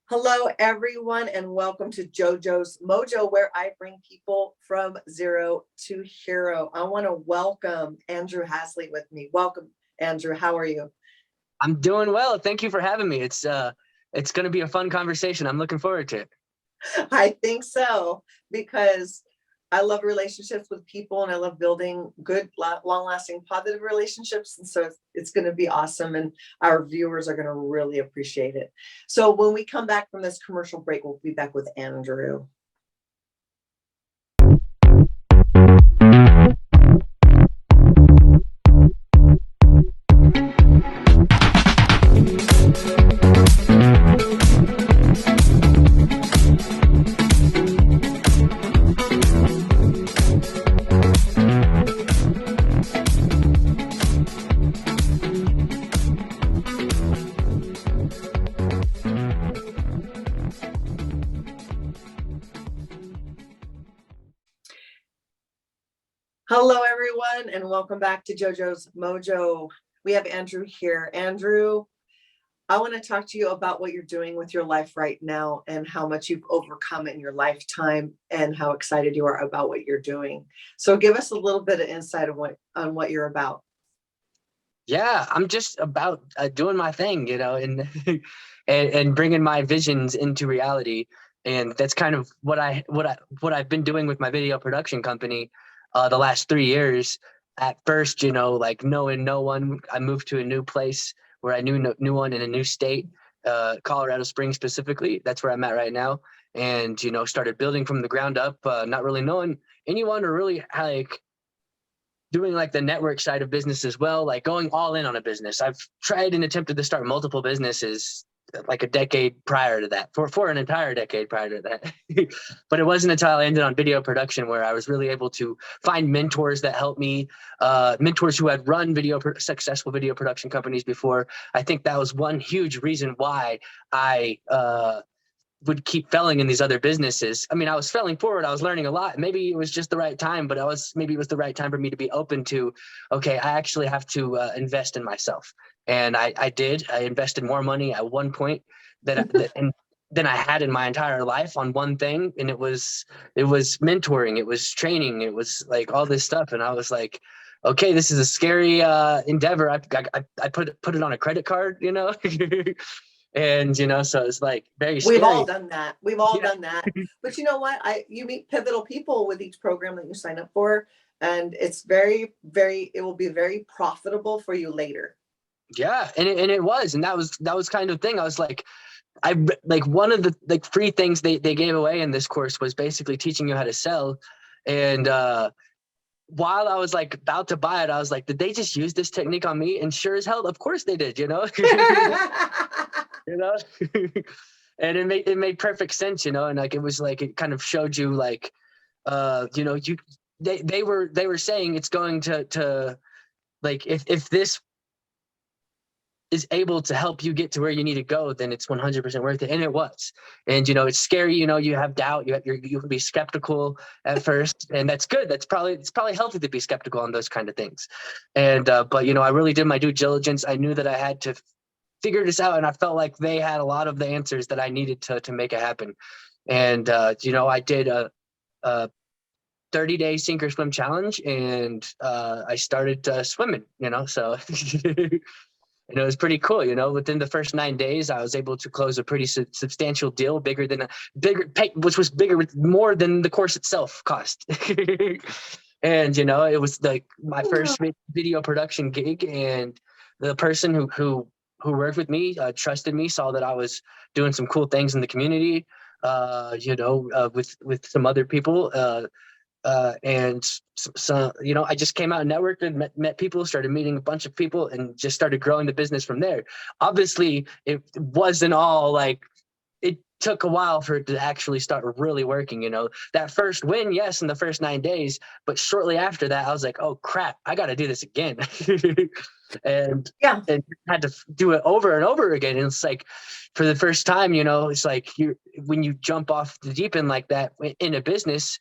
Hello, everyone, and welcome to JoJo's Mojo, where I bring people from zero to hero. I want to welcome Andrew HAZZLEE with me. Welcome, Andrew. How are you? I'm doing well. Thank you for having me. It's going to be a fun conversation. I'm looking forward to it. I think so, because I love relationships with people and I love building good, long-lasting, positive relationships. And so it's going to be awesome. And our viewers are going to really appreciate it. So when we come back from this commercial break, we'll be back with Andrew. Hello, everyone, and welcome back to JoJo's Mojo. We have Andrew here. Andrew, I want to talk to you about what you're doing with your life right now and how much you've overcome in your lifetime and how excited you are about what you're doing. So give us a little bit of insight on what you're about. Yeah, I'm just about doing my thing, and and bringing my visions into reality. And that's kind of what I've been doing with my video production company the last 3 years. At first, like knowing no one, I moved to a new place where I knew no one in a new state, Colorado Springs specifically. That's where I'm at right now. And, started building from the ground up, not really knowing anyone or really like doing like the network side of business as well, like going all in on a business. I've tried and attempted to start multiple businesses like a decade prior to that, for an entire decade prior to that. But it wasn't until I ended on video production where I was really able to find mentors that helped me, mentors who had run successful video production companies before. I think that was one huge reason why I would keep failing in these other businesses. I mean, I was failing forward. I was learning a lot. Maybe it was just the right time, but maybe it was the right time for me to be open to, okay, I actually have to invest in myself. And I did. I invested more money at one point than I had in my entire life on one thing. And it was mentoring. It was training. It was like all this stuff. And I was like, okay, this is a scary endeavor. I put it on a credit card, And, so it's like very scary. We've all done that. We've all done that. But you know what? You meet pivotal people with each program that you sign up for. And it's it will be very profitable for you later. Yeah. And it was. And that was kind of thing. I was like, one of the free things they gave away in this course was basically teaching you how to sell. And while I was like about to buy it, I was like, did they just use this technique on me? And sure as hell, of course they did, And it made perfect sense, and like it was like it kind of showed you like they were saying it's going to like if this is able to help you get to where you need to go, then it's 100% worth it. And it was. And it's scary, you have doubt, you can be skeptical at first, and that's good. It's probably healthy to be skeptical on those kind of things. And but I really did my due diligence. I knew that I had to figure this out, and I felt like they had a lot of the answers that I needed to make it happen. And I did a 30-day sink or swim challenge, and I started swimming, so and it was pretty cool. Within the first 9 days, I was able to close a pretty substantial deal, which was more than the course itself cost. And it was like my first video production gig, and the person who worked with me, trusted me, saw that I was doing some cool things in the community, with some other people. And so, I just came out and networked and met people, started meeting a bunch of people, and just started growing the business from there. Obviously, it wasn't all like, it took a while for it to actually start really working. That first win, yes, in the first 9 days, but shortly after that, I was like, oh crap, I got to do this again. and had to do it over and over again. And it's like, for the first time, it's like when you jump off the deep end like that in a business,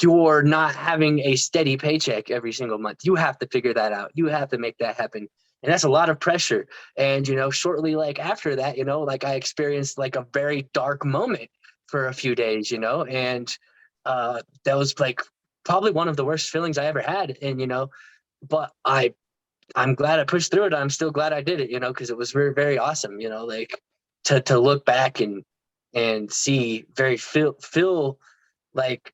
you're not having a steady paycheck every single month. You have to figure that out. You have to make that happen. And that's a lot of pressure. And, shortly like after that, like I experienced like a very dark moment for a few days, and that was like probably one of the worst feelings I ever had. And, but I'm glad I pushed through it. I'm still glad I did it, because it was very, very awesome, like to look back and see feel like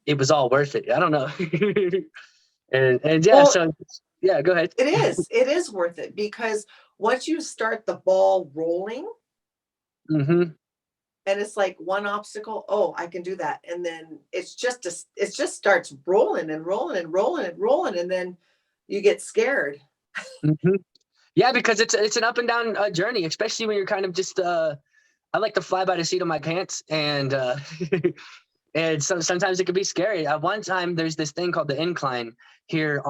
it was all worth it. I don't know. and yeah, Well, so yeah, go ahead. it is worth it, because once you start the ball rolling, Mm-hmm. and it's like one obstacle, oh, I can do that, and then it just starts rolling and rolling and rolling and rolling, and then you get scared. Mm-hmm. Yeah, because it's an up and down journey, especially when you're kind of just I like to fly by the seat of my pants, and and sometimes it can be scary. At one time, there's this thing called the incline here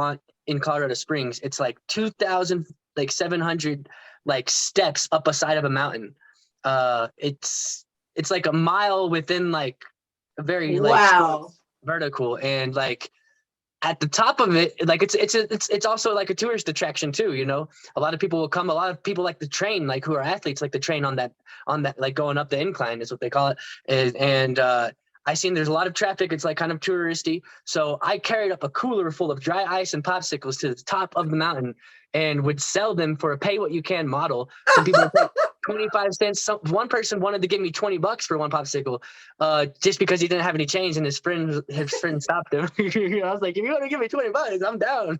in Colorado Springs. It's like 2,700 like steps up a side of a mountain. It's like a mile within like a very like short Wow. vertical, and like at the top of it, like it's also like a tourist attraction too. A lot of people will come. A lot of people like to train, like who are athletes, like to train on that like going up the incline is what they call it. And I seen there's a lot of traffic. It's like kind of touristy. So I carried up a cooler full of dry ice and popsicles to the top of the mountain and would sell them for a pay what you can model. Some people would pay 25 cents. One person wanted to give me $20 for one popsicle, just because he didn't have any change, and his friend stopped him. I was like, if you want to give me $20, I'm down.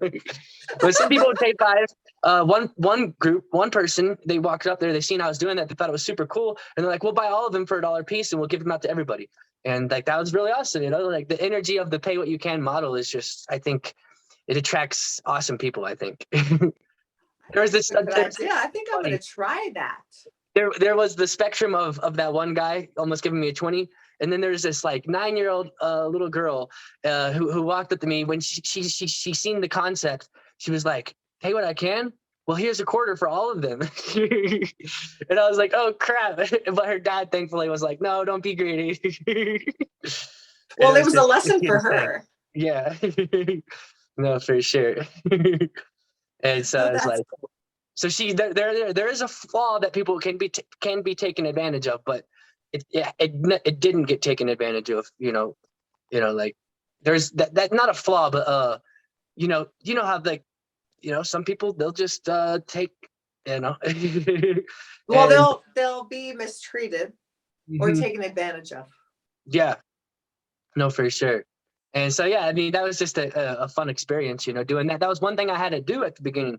But some people would pay five. One person, they walked up there, they seen I was doing that, they thought it was super cool, and they're like, we'll buy all of them for $1 a piece, and we'll give them out to everybody. And like that was really awesome. Like the energy of the pay what you can model is just, I think, it attracts awesome people. I think. There's this. Good idea. I think I'm going to try that. There was the spectrum of that one guy almost giving me a 20, and then there's this like 9-year-old little girl who walked up to me when she seen the concept. She was like, "Hey, what I can? Well, here's a quarter for all of them." And I was like, "Oh crap!" But her dad thankfully was like, "No, don't be greedy." Well, it was a lesson for her. Yeah. No, for sure. And so No, it's that's like, so there is a flaw that people can be taken advantage of, but it didn't get taken advantage of. Like there's that not a flaw, but how like some people they'll just take well, and they'll be mistreated or mhm, taken advantage of. yeah, no, for sure. And so yeah, I mean that was just a fun experience, doing that. That was one thing I had to do at the beginning,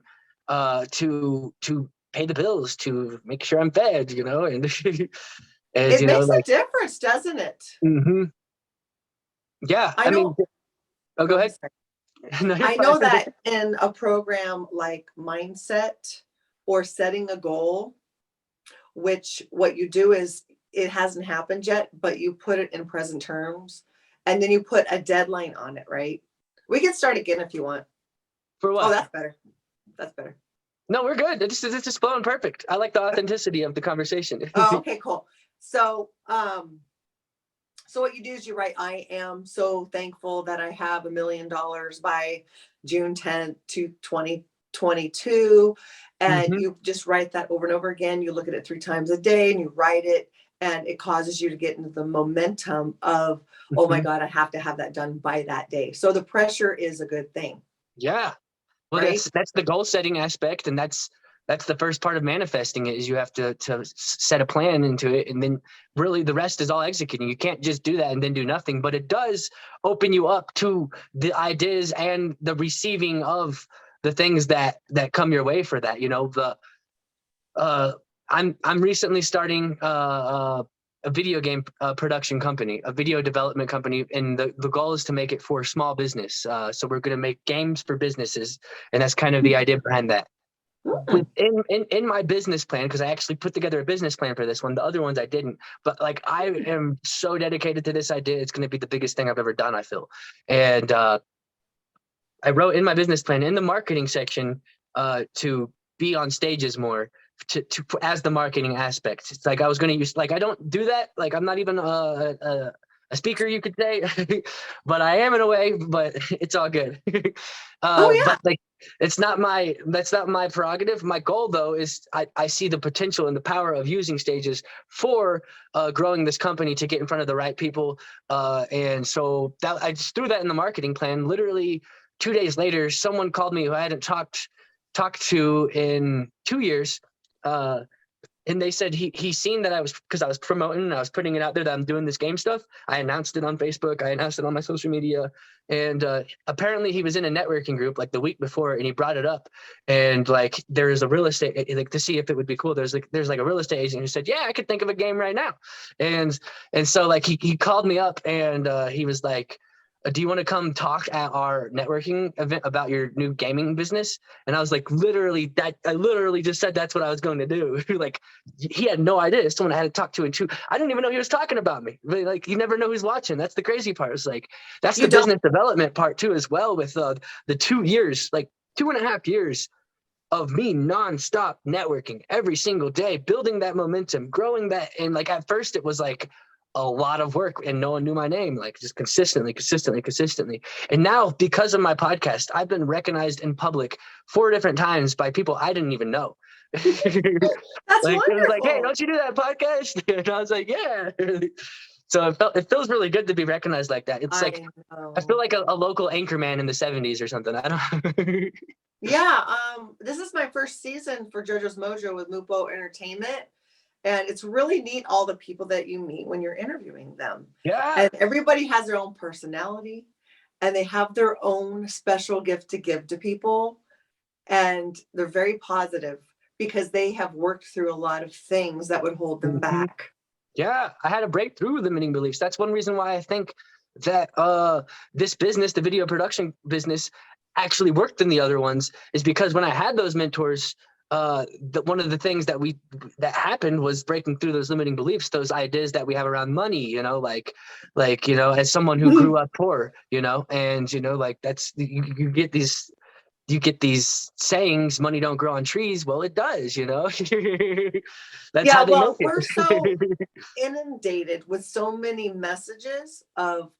to pay the bills, to make sure I'm fed, and and It makes a like difference, doesn't it? mhm. Yeah, I I mean, know. oh, go Go ahead. ahead. No, you're I fine. know that in a program like Mindset or Setting a Goal, which what you do is it hasn't happened yet, but you put it in present terms, and then you put a deadline on it, right? We can start again if you want. For Oh, what? that's better. That's better. No, we're good. It's just flowing perfect. I like the authenticity of the conversation. Oh, okay, cool. So, so what you do is you write, I am so thankful that I have $1 million by June 10th to 2022. And Hmm. you just write that over and over again. You look at it 3 times a day and you write it, and it causes you to get into the momentum of, oh my Hmm. God, I have to have that done by that day. So the pressure is a good thing, Yeah. Well, right? that's the goal setting aspect, and that's the first part of manifesting it. Is you have to set a plan into it, and then really the rest is all executing. You can't just do that and then do nothing, but it does open you up to the ideas and the receiving of the things that come your way for that. Uh, I'm recently starting a video game production company, a video development company, and the goal is to make it for small business. So we're going to make games for businesses, and that's kind of the idea behind that. Hmm. In my business plan, because I actually put together a business plan for this one. The other ones I didn't, but like I am so dedicated to this idea. It's going to be the biggest thing I've ever done, I feel. And I wrote in my business plan in the marketing section to be on stages more, to as the marketing aspect. It's like I was going to use, like I don't do that. Like I'm not even a speaker, you could say, but I am in a way, but it's all good. Oh yeah. But like, that's not my prerogative. My goal though is I see the potential and the power of using stages for growing this company to get in front of the right people. And so that I just threw that in the marketing plan. Literally 2 days later, someone called me who I hadn't talked to in 2 years. And they said he seen that because I was promoting and I was putting it out there that I'm doing this game stuff. I announced it on Facebook. I announced it on my social media. And apparently he was in a networking group like the week before, and he brought it up. And like there is a real estate, like to see if it would be cool. There's like a real estate agent who said, yeah, I could think of a game right now. And so like he called me up, and he was like, do you want to come talk at our networking event about your new gaming business? And I was like, I literally just said that's what I was going to do. Like, he had no idea. Someone I had to talk to, I didn't even know he was talking about me. But like, you never know who's watching. That's the crazy part. It's like, that's the business development part too, as well, with the 2 years, like 2.5 years of me nonstop networking every single day, building that momentum, growing that. And like, at first it was like a lot of work and no one knew my name, like just consistently. And now, because of my podcast, I've been recognized in public 4 different times by people I didn't even know. That's like, wonderful. it was like, hey, don't you do that podcast? And I was like, yeah. So it feels really good to be recognized like that. It's like, I feel like a local anchor man in the 70s or something. I don't Yeah. This is my first season for JoJo's Mojo with Mupo Entertainment. And it's really neat, all the people that you meet when you're interviewing them. Yeah. And everybody has their own personality, and they have their own special gift to give to people. And they're very positive because they have worked through a lot of things that would hold them back. Yeah, I had to break through limiting beliefs. That's one reason why I think that this business, the video production business, actually worked than the other ones, is because when I had those mentors, one of the things that happened was breaking through those limiting beliefs, those ideas that we have around money, like, as someone who grew up poor, and, like that's, you get these sayings, money don't grow on trees. Well, it does, That's how they make it. We're so inundated with so many messages of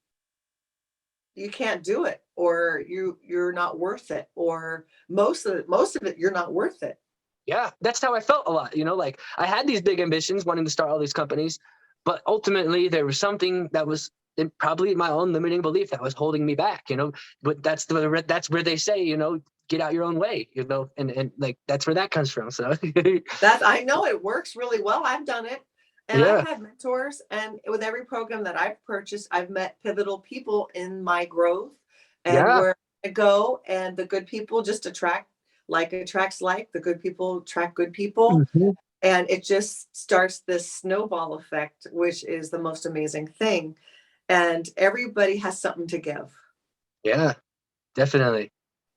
you can't do it, or you're not worth it, or most of it, you're not worth it. Yeah, that's how I felt a lot, like I had these big ambitions wanting to start all these companies, but ultimately there was something that was probably my own limiting belief that was holding me back, but that's where they say, get out your own way, and like, that's where that comes from. So I know it works really well. I've done it. And yeah. I've had mentors, and with every program that I've purchased, I've met pivotal people in my growth, and where I go, and the good people just attracts like. The good people attract good people. And it just starts this snowball effect, which is the most amazing thing. And everybody has something to give. Yeah, definitely.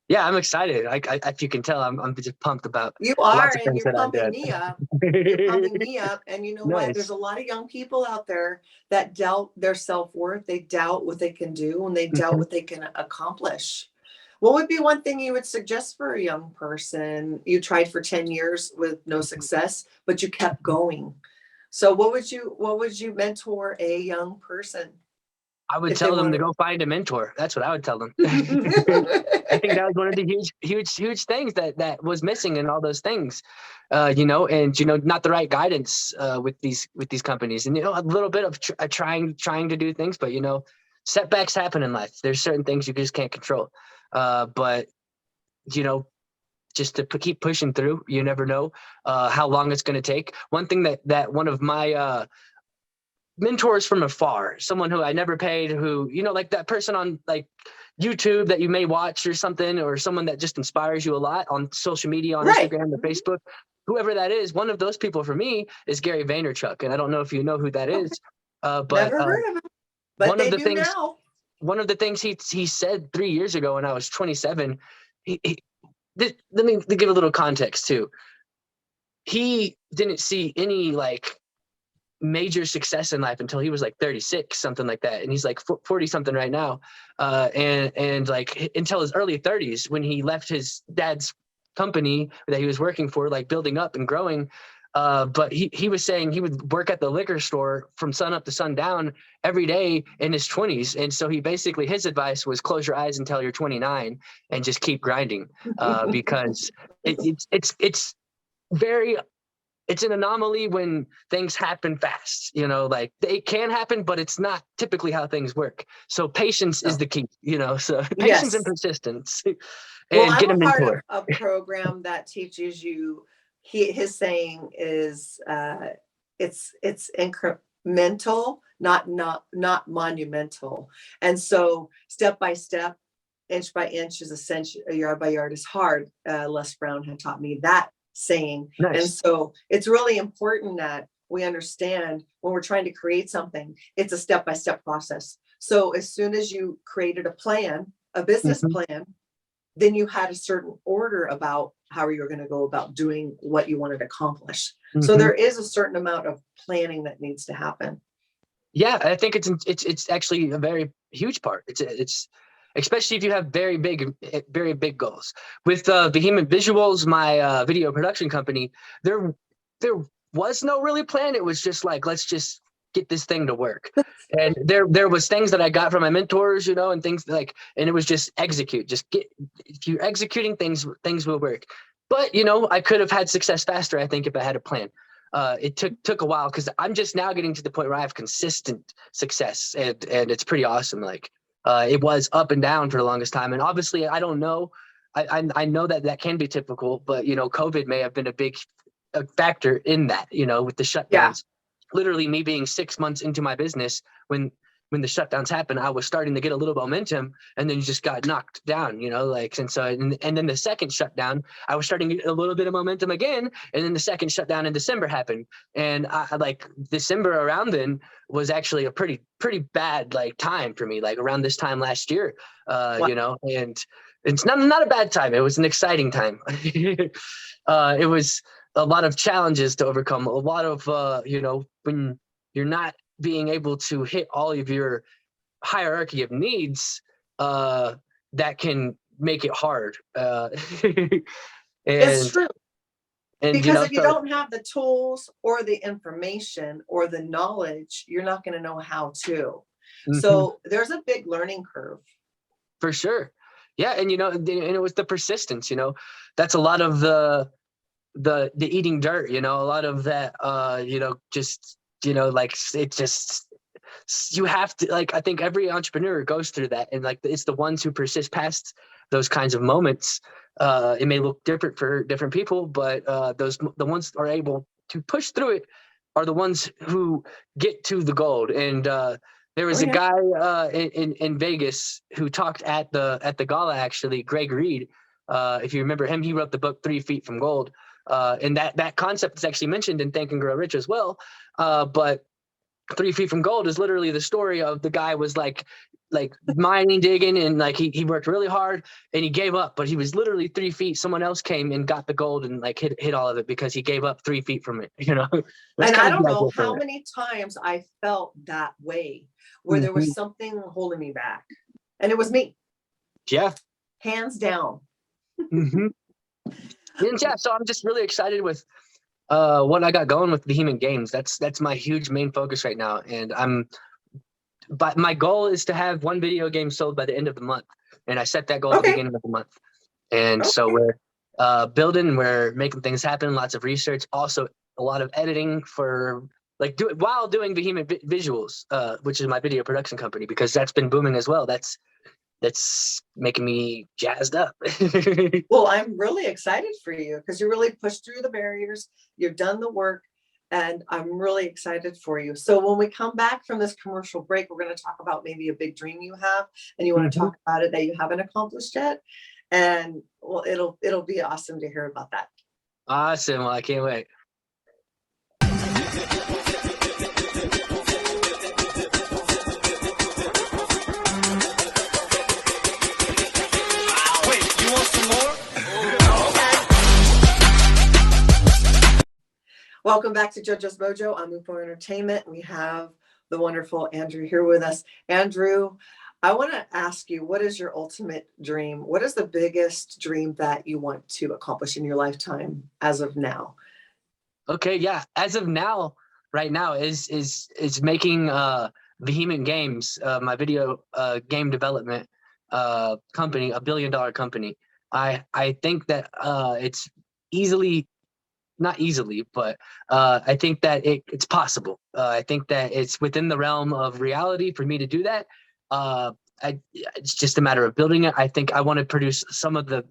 Yeah, I'm excited. If you can tell, I'm just pumped about. You are, and you're pumping me up. You're pumping me up, and you know what? There's a lot of young people out there that doubt their self-worth. They doubt what they can do, and they doubt what they can accomplish. What would be one thing you would suggest for a young person? You tried for 10 years with no success, but you kept going. So what would you mentor a young person? I would tell them to go find a mentor. That's what I would tell them. I think that was one of the huge things that was missing in all those things, and not the right guidance with these companies, and a little bit of trying to do things, but setbacks happen in life. There's certain things you just can't control, but just to keep pushing through. You never know how long it's going to take. One thing that one of my mentors from afar, someone who I never paid, who, like that person on like YouTube that you may watch or something, or someone that just inspires you a lot on social media, on Instagram or Facebook, whoever that is, one of those people for me is Gary Vaynerchuk. And I don't know if you know who that is, but never heard of him. But one of the things he said 3 years ago when I was 27, let me give a little context too. He didn't see any like major success in life until he was like 36, something like that, and he's like 40 something right now, and like until his early 30s when he left his dad's company that he was working for, like building up and growing, But he was saying he would work at the liquor store from sun up to sundown every day in his 20s. And so his advice was close your eyes until you're 29 and just keep grinding, because it's very, it's an anomaly when things happen fast, like it can happen, but it's not typically how things work. So patience is the key, so patience and Yes. persistence Well, and I'm get a a part mentor. of a program that teaches you, his saying is, it's incremental, not monumental. And so step by step, inch by inch is essential, yard by yard is hard. Les Brown had taught me that saying. And Nice. so it's really important that we understand when we're trying to create something, it's a step by step process. So as soon as you created a plan, a business Mhm. plan, then you had a certain order about how you were going to go about doing what you wanted to accomplish. So Mhm. there is a certain amount of planning that needs to happen. Yeah, I think it's actually a very huge part. It's especially if you have very big goals. With Behemoth Visuals, my video production company, there was no really plan. It was just like, let's just get this thing to work. And there was things that I got from my mentors, and things like, and it was just execute. Just get, if you're executing things will work. But I could have had success faster, I think, if I had a plan. It took a while because I'm just now getting to the point where I have consistent success, and it's pretty awesome. Like, it was up and down for the longest time, and obviously I don't know. I know that can be typical, but COVID may have been a big factor in that. With the Yeah. shutdowns, literally me being 6 months into my business when the shutdowns happened, I was starting to get a little momentum, and then you just got knocked down, and so, and then the second shutdown, I was starting to get a little bit of momentum again, and then the second shutdown in December happened, and I like December around then was actually a pretty bad like time for me, like around this time last year, Wow. and it's not a bad time. It was an exciting time. It was a lot of challenges to overcome, a lot of when you're not being able to hit all of your hierarchy of needs, that can make it hard. It's and true. and Because if you so don't have the tools or the information or the knowledge, you're not going to know how to. mhm, So there's a big learning curve. for sure. Yeah, and and it was the persistence. That's a lot of the eating dirt. A lot of that. Just like it just, you have to, like, I think every entrepreneur goes through that, and like it's the ones who persist past those kinds of moments. It may look different for different people, but the ones who are able to push through it are the ones who get to the gold. And there Oh was a yeah. guy in Vegas who talked at the gala, actually, Greg Reed. If you remember him, he wrote the book 3 Feet from Gold, and that concept is actually mentioned in Think and Grow Rich as well. But 3 Feet from Gold is literally the story of the guy was like mining, digging, and like he worked really hard and he gave up, but he was literally 3 feet. Someone else came and got the gold and like hit all of it because he gave up 3 feet from it. That's And kind I of don't the know idea how for it. many times I felt that way, where there was Mhm. something holding me back. And it was me, Yeah. hands down. hmm And yeah, so I'm just really excited with what I got going with Behemoth Games. That's my huge main focus right now, and but my goal is to have one video game sold by the end of the month, and I set that goal at the Okay. beginning of the month. And so Okay. we're building, we're making things happen, lots of research, also a lot of editing for like while doing Behemoth Visuals, which is my video production company, because that's been booming as well. That's making me jazzed up. Well, I'm really excited for you because you really pushed through the barriers. You've done the work, and I'm really excited for you. So when we come back from this commercial break, we're going to talk about maybe a big dream you have, and you want to Mhm. talk about it that you haven't accomplished yet. And well, it'll be awesome to hear about that. Awesome. Well, I can't wait. Wait, you want some more? Welcome back to JoJo's Mojo on Move For Entertainment. We have the wonderful Andrew here with us. Andrew, I want to ask you, what is your ultimate dream? What is the biggest dream that you want to accomplish in your lifetime as of now? Okay, yeah. As of now, right now is making Vehement Games, my video game development company, $1 billion company. I think that it's easily, not easily, but I think that it's possible. I think that it's within the realm of reality for me to do that. Uh, it's just a matter of building it. I think I want to produce some of the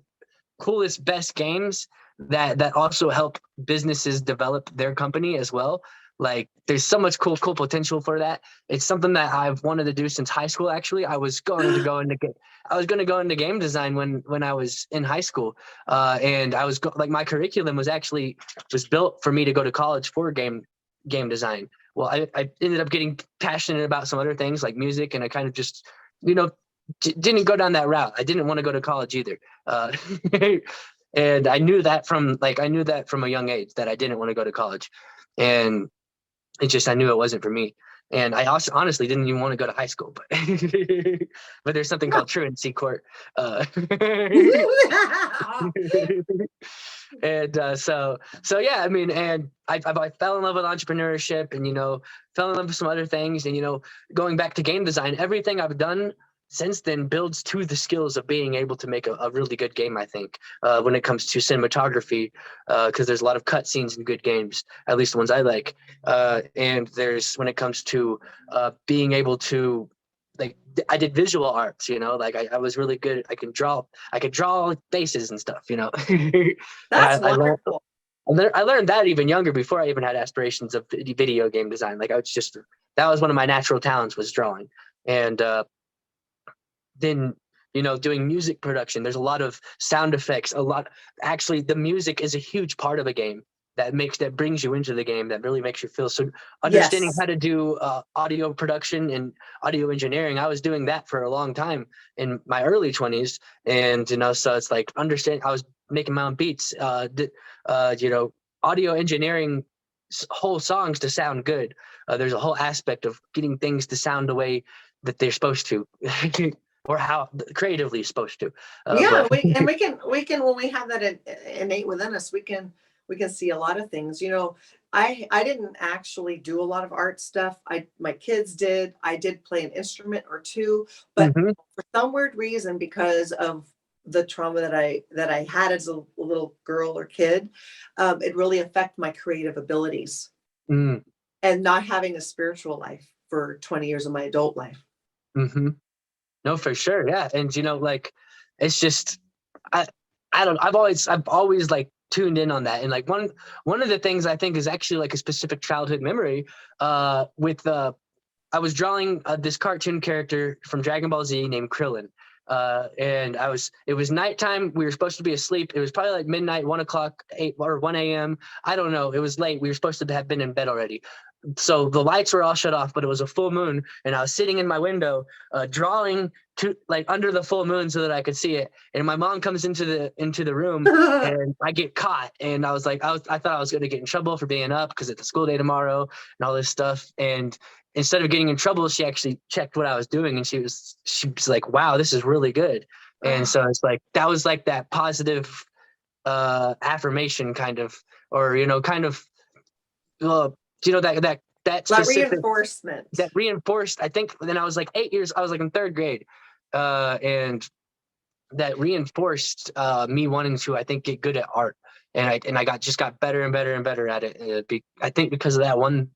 coolest, best games that also help businesses develop their company as well. Like there's so much cool potential for that. It's something that I've wanted to do since high school. Actually, I was going to go into game design when I was in high school, and like my curriculum was built for me to go to college for game design. Well, I ended up getting passionate about some other things like music, and I kind of just you know didn't go down that route. I didn't want to go to college either. Uh, and I knew that from a young age that I didn't want to go to college. And I knew it wasn't for me. And I also honestly didn't even want to go to high school, but but there's something called truancy court. And so yeah, I mean, and I fell in love with entrepreneurship, and fell in love with some other things, and going back to game design, everything I've done since then builds to the skills of being able to make a really good game. I think when it comes to cinematography, because there's a lot of cutscenes in good games, at least the ones I like, and there's when it comes to being able to, like, I did visual arts, like I was really good. I could draw faces and stuff, That's I learned wonderful. I learned that even younger, before I even had aspirations of video game design. Like that was one of my natural talents, was drawing. And then doing music production, there's a lot of sound effects, actually the music is a huge part of a game that brings you into the game, that really makes you feel. So understanding Yes. how to do audio production and audio engineering, I was doing that for a long time in my early 20s. And so it's like, I was making my own beats, audio engineering whole songs to sound good. There's a whole aspect of getting things to sound the way that they're supposed to. Or how creatively supposed to. Yeah, But we can when we have that innate within us, we can see a lot of things. I didn't actually do a lot of art stuff. My kids did. I did play an instrument or two, but Mhm. for some weird reason, because of the trauma that I had as a little girl or kid, it really affected my creative abilities, Mm. and not having a spiritual life for 20 years of my adult life. Mhm. No, for sure. Yeah. And like, it's just, I I don't, I've always like tuned in on that. And like one of the things I think is actually like a specific childhood memory, with I was drawing this cartoon character from Dragon Ball Z named Krillin. And it was nighttime. We were supposed to be asleep. It was probably like midnight, 1 o'clock, 1 a.m. I don't know. It was late. We were supposed to have been in bed already. So the lights were all shut off, but it was a full moon. And I was sitting in my window, drawing to like under the full moon so that I could see it. And my mom comes into the room, and I get caught. And I was like, I thought I was going to get in trouble for being up because it's a school day tomorrow and all this stuff. And instead of getting in trouble, she actually checked what I was doing, and she was like, wow, this is really good. And so it's like, that was like that positive affirmation kind of, or kind of, uh, that That specific, reinforcement. that reinforced. I think then I was like 8 years, I was like in third grade, and that reinforced me wanting to, I think, get good at art. And I got better and better and better at it. I think because of that one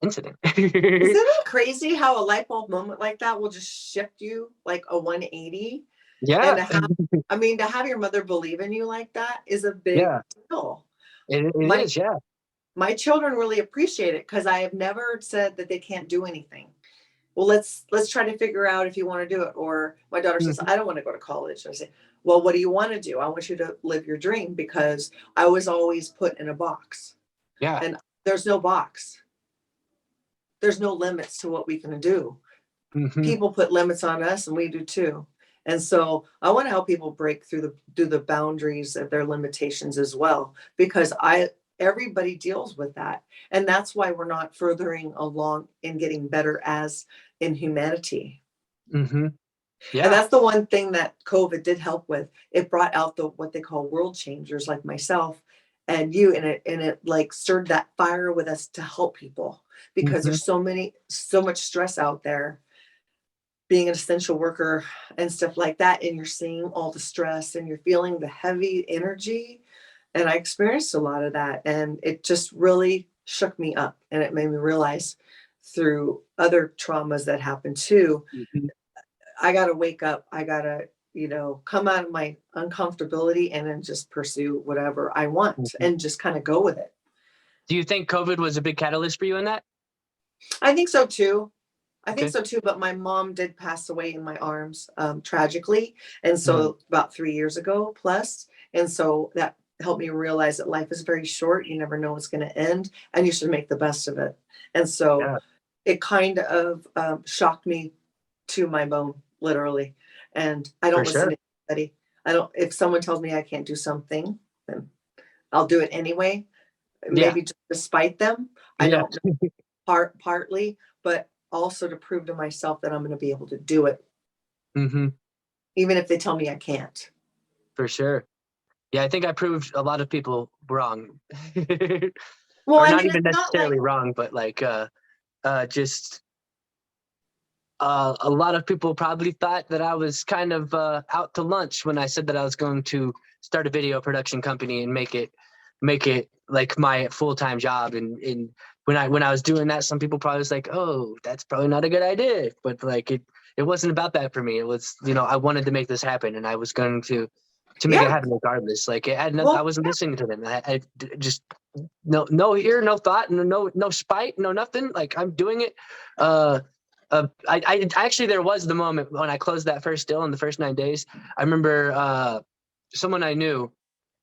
incident. Isn't it crazy how a light bulb moment like that will just shift you like a 180? And Yeah. to have your mother believe in you like that is a big Yeah, deal. it My is. Yeah. my children really appreciate it because I have never said that they can't do anything. Well, let's try to figure out if you want to do it. Or my daughter says, Mhm. I don't want to go to college. I say, well, what do you want to do? I want you to live your dream, because I was always put in a box, Yeah. and there's no box. There's no limits to what we can do. Hmm. People put limits on us, and we do too. And so I want to help people break through the boundaries of their limitations as well, because I everybody deals with that. And that's why we're not furthering along in getting better as in humanity. Hmm. And Yeah. that's the one thing that COVID did help with. It brought out the what they call world changers like myself, and you, and it like stirred that fire with us to help people, because Mm-hmm. there's so much stress out there being an essential worker and stuff like that. And you're seeing all the stress and you're feeling the heavy energy. And I experienced a lot of that. And it just really shook me up. And it made me realize, through other traumas that happened too, Mm-hmm. I got to wake up. I got to, come out of my uncomfortability and then just pursue whatever I want Mm-hmm. and just kind of go with it. Do you think COVID was a big catalyst for you in that? I think so too. I think Okay. so too, but my mom did pass away in my arms, tragically. And Mm-hmm. so about 3 years ago plus. And so that helped me realize that life is very short. You never know what's going to end, and you should make the best of it. And so Yeah, it kind of shocked me to my bone, literally. And I for don't listen sure. to anybody. If someone tells me I can't do something, then I'll do it anyway. Yeah. Maybe just despite them. I Yeah. don't partly, but also to prove to myself that I'm going to be able to do it, Mm-hmm. even if they tell me I can't. For sure. Yeah, I think I proved a lot of people wrong. Well, Or I not mean, even it's not like, necessarily wrong, but like just a lot of people probably thought that I was kind of out to lunch when I said that I was going to start a video production company and make it like my full-time job. And when I was doing that, some people probably was like, oh, that's probably not a good idea. But like it wasn't about that for me. It was, I wanted to make this happen, and I was going to make it yeah, happen regardless. Like it had no, I well, wasn't listening to them. Just no ear, no thought, no spite, no nothing. Like I'm doing it. I actually, there was the moment when I closed that first deal in the first 9 days. I remember someone I knew,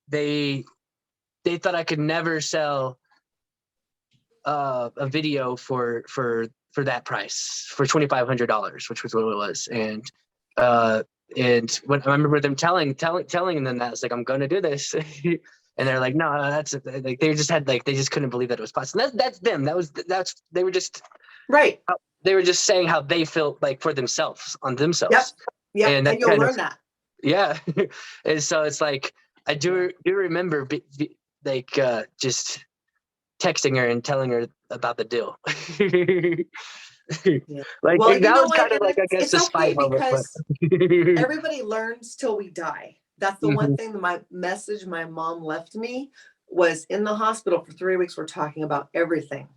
they thought I could never sell a video for that price, for $2,500, which was what it was. And when I remember them telling them that, I was like, I'm gonna do this. And they're like, no, that's like, they just couldn't believe that it was possible. That's them. They were just right. saying how they felt like for themselves, on Yep. themselves. Yep. And that And you'll kind of, learn that. yeah. And so it's like, I do remember like just texting her and telling her about the deal. Yeah. Like Well, you that know was what? kind of And like, I guess, it's the spite okay, moment, but because everybody learns till we die. That's the one Mhm. thing that my message my mom left me was, in the hospital for 3 weeks, we're talking about everything.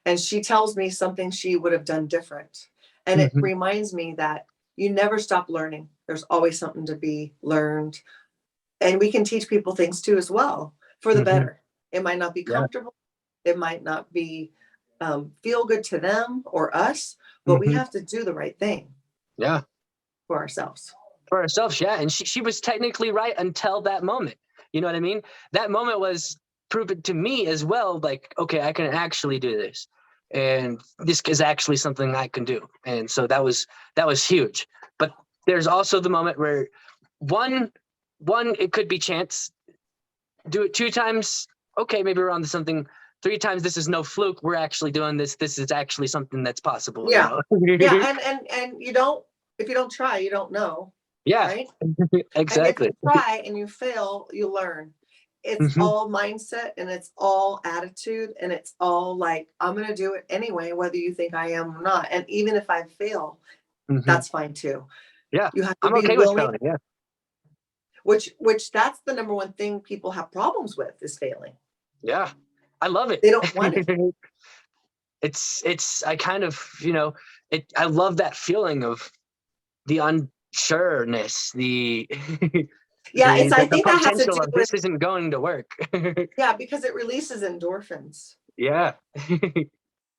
And she tells me something she would have done different. And it Mhm. reminds me that you never stop learning. There's always something to be learned. And we can teach people things too, as well, for the Mhm. better. It might not be Yeah. comfortable. It might not be feel good to them or us, but we Mhm. have to do the right thing Yeah. for ourselves. For ourselves, yeah. And she was technically right until that moment. You know what I mean? That moment was proven to me as well, like, okay, I can actually do this. And this is actually something I can do. And so that was huge. But there's also the moment where one it could be chance. Do it 2 times, okay, maybe we're on to something. 3 times, this is no fluke. We're actually doing this. This is actually something that's possible, Yeah. Yeah. And you don't, if you don't try, you don't know. Yeah, Right. And if you exactly. try and you fail, you learn. It's Hmm. all mindset, and it's all attitude, and it's all like, I'm going to do it anyway, whether you think I am or not. And even if I fail, Hmm. that's fine too. Yeah, You have to I'm be okay with willing, failing. Yeah, which that's the number one thing people have problems with, is failing. yeah, I love it. They don't want it. I kind of, I love that feeling of the unsureness, the Yeah, it's, I the think that has to do potential of with, this isn't going to work. yeah, because it releases endorphins, Yeah,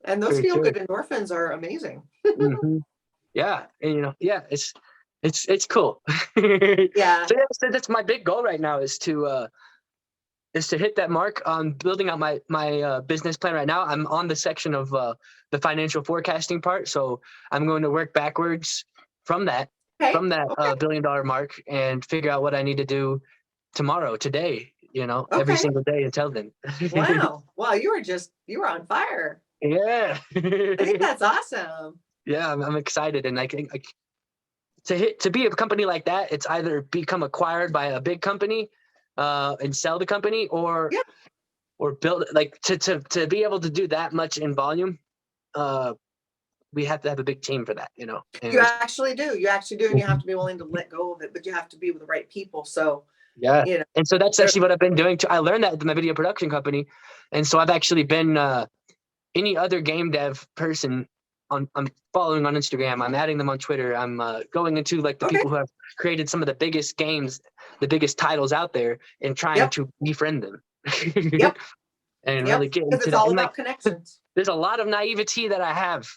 and those for feel sure. good endorphins are amazing. Hmm. Yeah, and yeah, it's cool. So Yeah. yeah, so that's my big goal right now, is to hit that mark on building out my business plan. Right now, I'm on the section of the financial forecasting part, so I'm going to work backwards from that Okay. Okay. $1 billion mark, and figure out what I need to do today, every Okay. single day until then. Wow. Wow. You were on fire. Yeah. I think that's awesome. Yeah, I'm excited, and I think, to be a company like that, it's either become acquired by a big company, and sell the company, or Yeah. or build, like, to be able to do that much in volume. We have to have a big team for that, you know. You And actually do. You actually do. And you have to be willing to let go of it, but you have to be with the right people. So, yeah, you know, and so that's there, actually what I've been doing too. I learned that with my video production company, and so I've actually been any other game dev person I'm following on Instagram. I'm adding them on Twitter. I'm going into like the okay. people who have created some of the biggest games, the biggest titles out there, and trying Yep. to befriend them. Yep. And Yep. really get Because into it's that. all And like, about connections. there's a lot of naivety that I have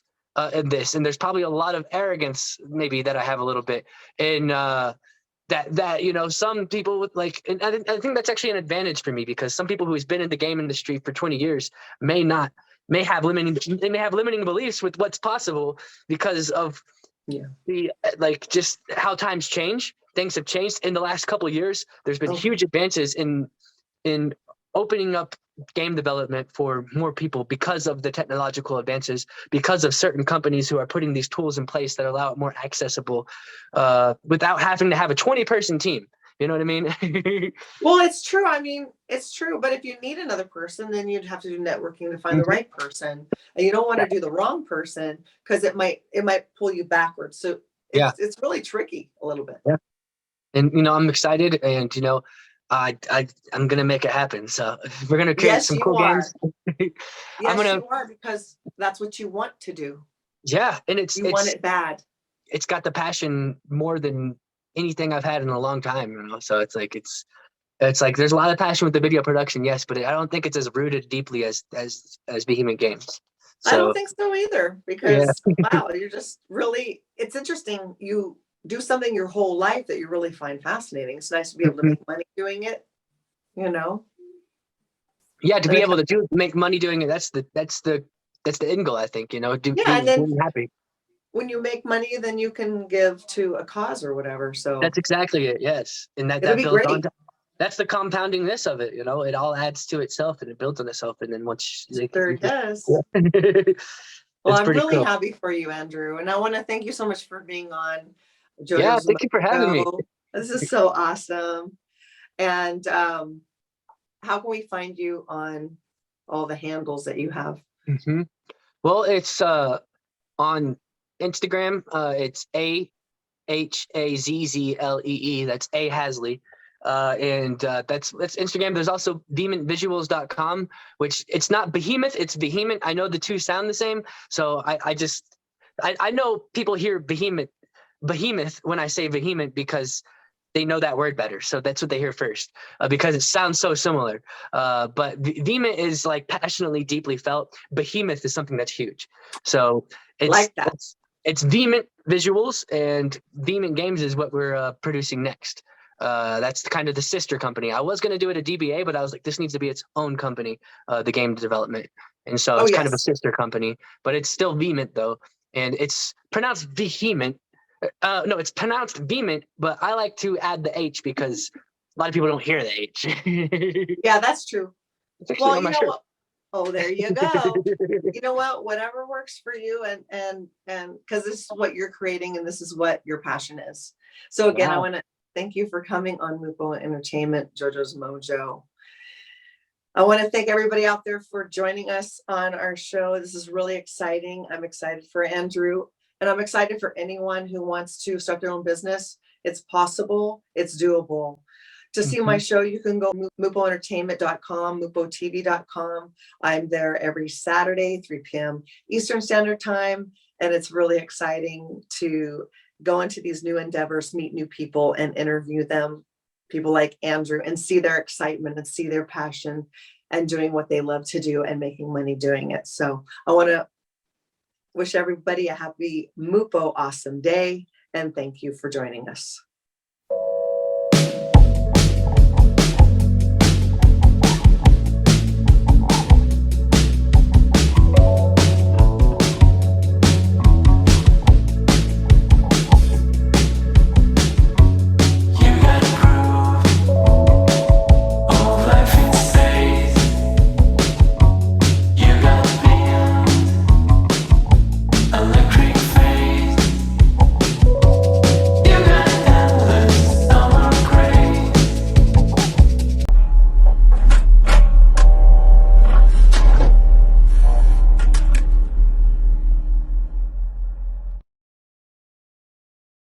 in this, and there's probably a lot of arrogance maybe that I have a little bit in that you know, some people with like, and I think that's actually an advantage for me, because some people who's been in the game industry for 20 years may have limiting beliefs with what's possible because of Yeah. the like just how times change. Things have changed in the last couple of years. There's been Oh, huge advances in opening up game development for more people because of the technological advances, because of certain companies who are putting these tools in place that allow it more accessible, without having to have a 20-person team. You know what I mean? well, it's true. I mean, it's true. But if you need another person, then you'd have to do networking to find the Mhm. right person. And you don't want to do the wrong person because it might pull you backwards. So Yeah, it's really tricky a little bit. yeah. And you know, I'm excited, and you know, I'm gonna make it happen. So we're gonna create Yes, some you cool games. are. I'm Yes, gonna, you are, because that's what you want to do. yeah, and You want it bad. it's got the passion more than anything I've had in a long time, you know. So it's like there's a lot of passion with the video production, yes, but I don't think it's as rooted deeply as Behemoth Games. I don't So think so either, yeah. because wow, you're just really, it's interesting. You do something your whole life that you really find fascinating. It's nice to be able to Mhm. make money doing it, you know? Yeah, to And be if, able to make money doing it, that's the end goal, I think, you know, do yeah, and then being happy. when you make money, then you can give to a cause or whatever. That's So exactly it. Yes. And it'll that be builds on great. to, that's the compoundingness of it, you know. It all adds to itself and it builds on itself, and then once like Sure you it just, does. yeah. Well, It's I'm pretty really cool. happy for you, Andrew. And I want to thank you so much for being on Yeah, JoJo's thank you for having me. Mojo. This is so awesome. And how can we find you on all the handles that you have? Hmm. Well, it's on Instagram. It's AHAZZLEE. That's A HAZZLEE. And that's Instagram. There's also demonvisuals.com, which it's not Behemoth, it's Vehement. I know the two sound the same. So I know people hear behemoth when I say vehement because they know that word better. So that's what they hear first, because it sounds so similar. But vehement is like passionately, deeply felt. Behemoth is something that's huge. So it's Like that. it's Vehement Visuals, and Vehement Games is what we're producing next. That's kind of the sister company. I was going to do it a DBA, but I was like, this needs to be its own company, the game development. And so Oh, it's kind of a yes. sister company, but it's still Vehement though. And it's pronounced vehement. No, it's pronounced vehement, but I like to add the H because a lot of people don't hear the H. Yeah, that's true. It's actually Well, on you my know shirt. what? Oh, there you go. You know what? Whatever works for you, and because this is what you're creating and this is what your passion is. So again, I Wow. want to thank you for coming on Mupo Entertainment, JoJo's Mojo. I want to thank everybody out there for joining us on our show. This is really exciting. I'm excited for Andrew, and I'm excited for anyone who wants to start their own business. It's possible, it's doable. To see my Mhm. show, you can go mupoentertainment.com, mupotv.com. I'm there every Saturday, 3 p.m. Eastern Standard Time, and it's really exciting to go into these new endeavors, meet new people, and interview them, people like Andrew, and see their excitement and see their passion and doing what they love to do and making money doing it. So I want to wish everybody a happy Mupo awesome day, and thank you for joining us.